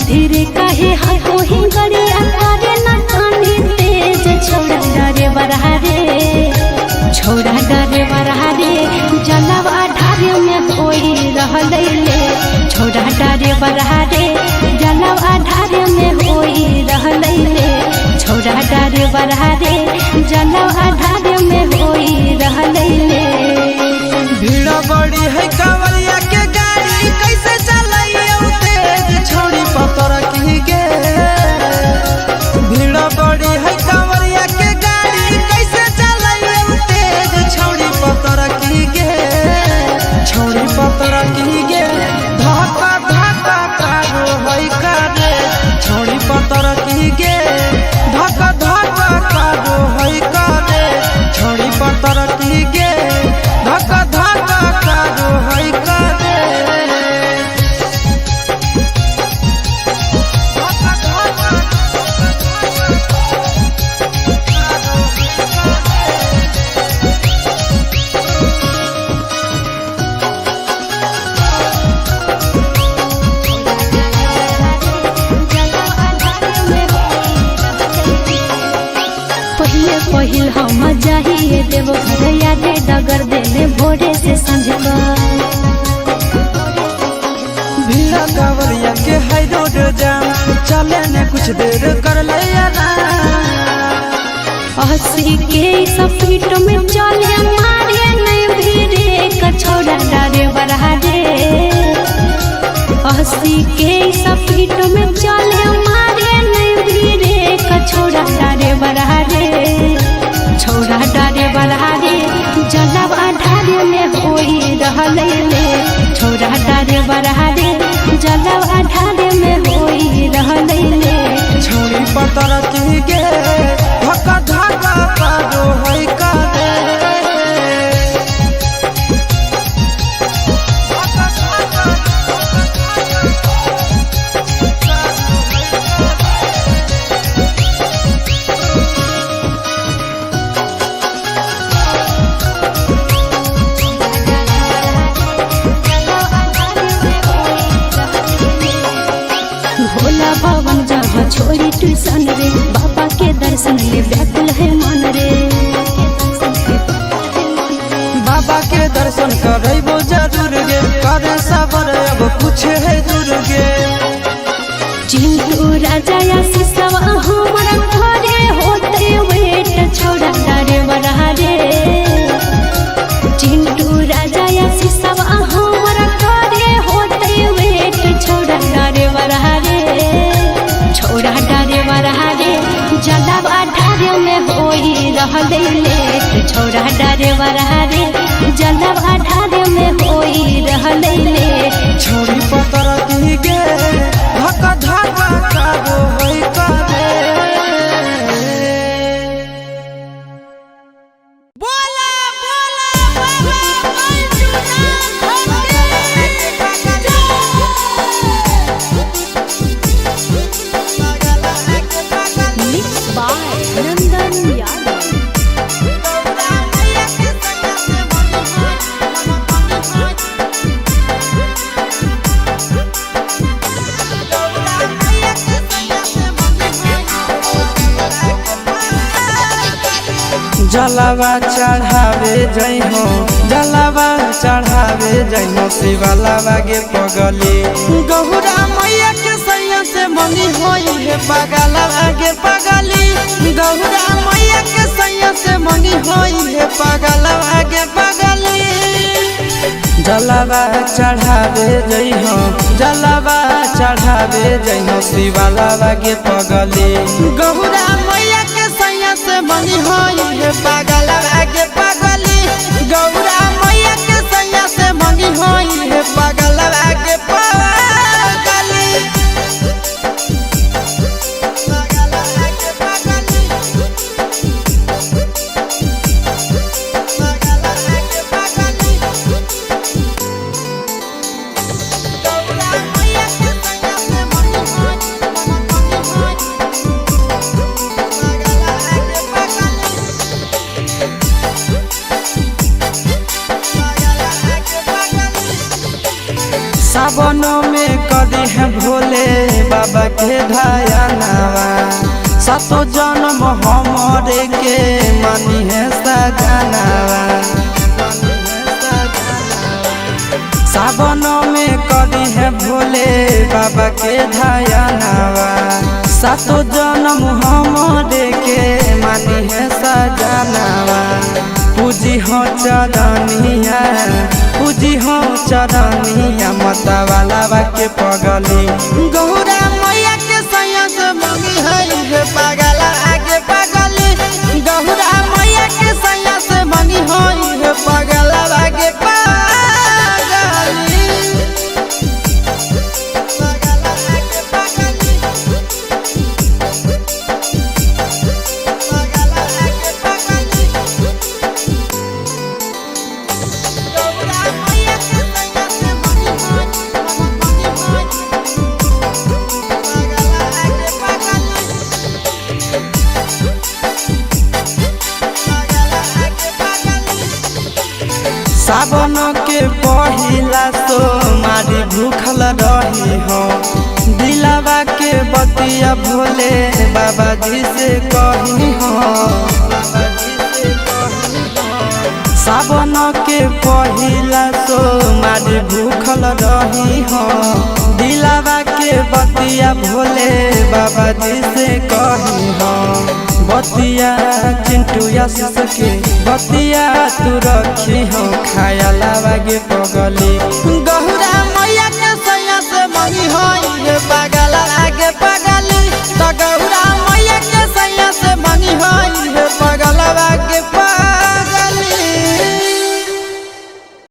धीरे कहे हाथों ही गड़िया करे न कानी तेज छोड़ा डरे बरहारे छोड़ा डरे बरहारे जलवा ढारे में कोई रहले छोड़ा डरे बरहारे जलवा ढारे में कोई रहले छोड़ा डरे बरहारे जलवा ढारे में कोई रहले। भीड़ बड़ी है कांवरिया के गाड़ी कैसे चलाइए तेज छोड़ी पतर की गे। भीड़ बड़ी है कांवरिया के गाड़ी कैसे चलाइए तेज छोड़ी पतर की गे छोड़ी पतर की गे। धक्का धक्का कारो है करे छोड़ी पतर की गे धक्का धक्का कारो है करे छोड़ी पतर की गे धक्का धक्का कारो है करे। पहिले पहिल हम जाइए देव घर यादे डगर देने भोरे से संझ भीड़ कांवरिया के हाई रोड जाम चले ने कुछ देर कर ले हंसी के स्पीड में चले मारे नहीं भीड़े कछोड़ा डरे बरहारे हंसी के स्पीड में चले मारे नहीं भीड़े कछोड़ा डरे बरहारे छोड़ा डरे बरहारे जलवा ढारे में कोई रहले छोड़ा डरे बरहारे जलवा ढारे में कोई रहले छोड़ी पतर की गे धक्का धक्का कारो है करे। भोला भवन जगह छोड़ी ट्यूशन रे बाबा के दर्शन ले व्याकुल है मन रे बाबा के दर्शन करबो जरूर गे करे सबर अब कुछ है दूर गे। चिंटू राजा या सिसवा हमारा घरे होते वेट छोड़ा डरे बरहारे चिंटू राजा या सिसवा हमारा घरे होते वेट छोड़ा डरे बरहारे छोड़ा डरे बरहारे जलवा ढारे में कोई रहले छोड़ा डरे बरहारे जलवा ढारे में कोई रहले छोड़ी पतर की गे धक्का धक्का कारो है करे। बोला बोला बाबा मिक्स बाय नंदन यादव। जलवा चढ़ावे जई हो जलवा चढ़ावे जई हो शिवलावा गे पगली गौरा मैया के सैया से मंगी होई है पगलवा गे पगली गौरा मैया के सैया से मंगी होई है पगलवा गे पगली। जलवा चढ़ावे जई हो जलवा चढ़ावे जई हो शिवलावा गे पगली गौरा मैया के सैया से मंगी होई है पगलवा गे पगली गौरा मैया के सैया से मंगी होई है पगलवा गे पगली। सावन में कदी है भोले बाबा के ध्यानवा सातो जन्म हमरे के मानी है सजनवा सावन में करी है भोले बाबा के ध्यानवा सातो जन्म हमरे के मानी है सजनवा पूजी हो चरनिया पूजी हो चरनिया माता वाला के पगली गौरा मैया के सैया से मंगी है पागला आगे पगली गौरा मैया के सैया से मंगी है पागला आगे सावन के पहिला सोमारी भूखल रही हो दिलावा के बतिया भोले बाबा जी से कही हो सावन के पहिला सोमारी भूखल रही हो दिलावा के बतिया भोले बाबा जी से कही हो बतिया चिंटू आशीष के बतिया तू रखी हो खाया लागे पगली गहुरा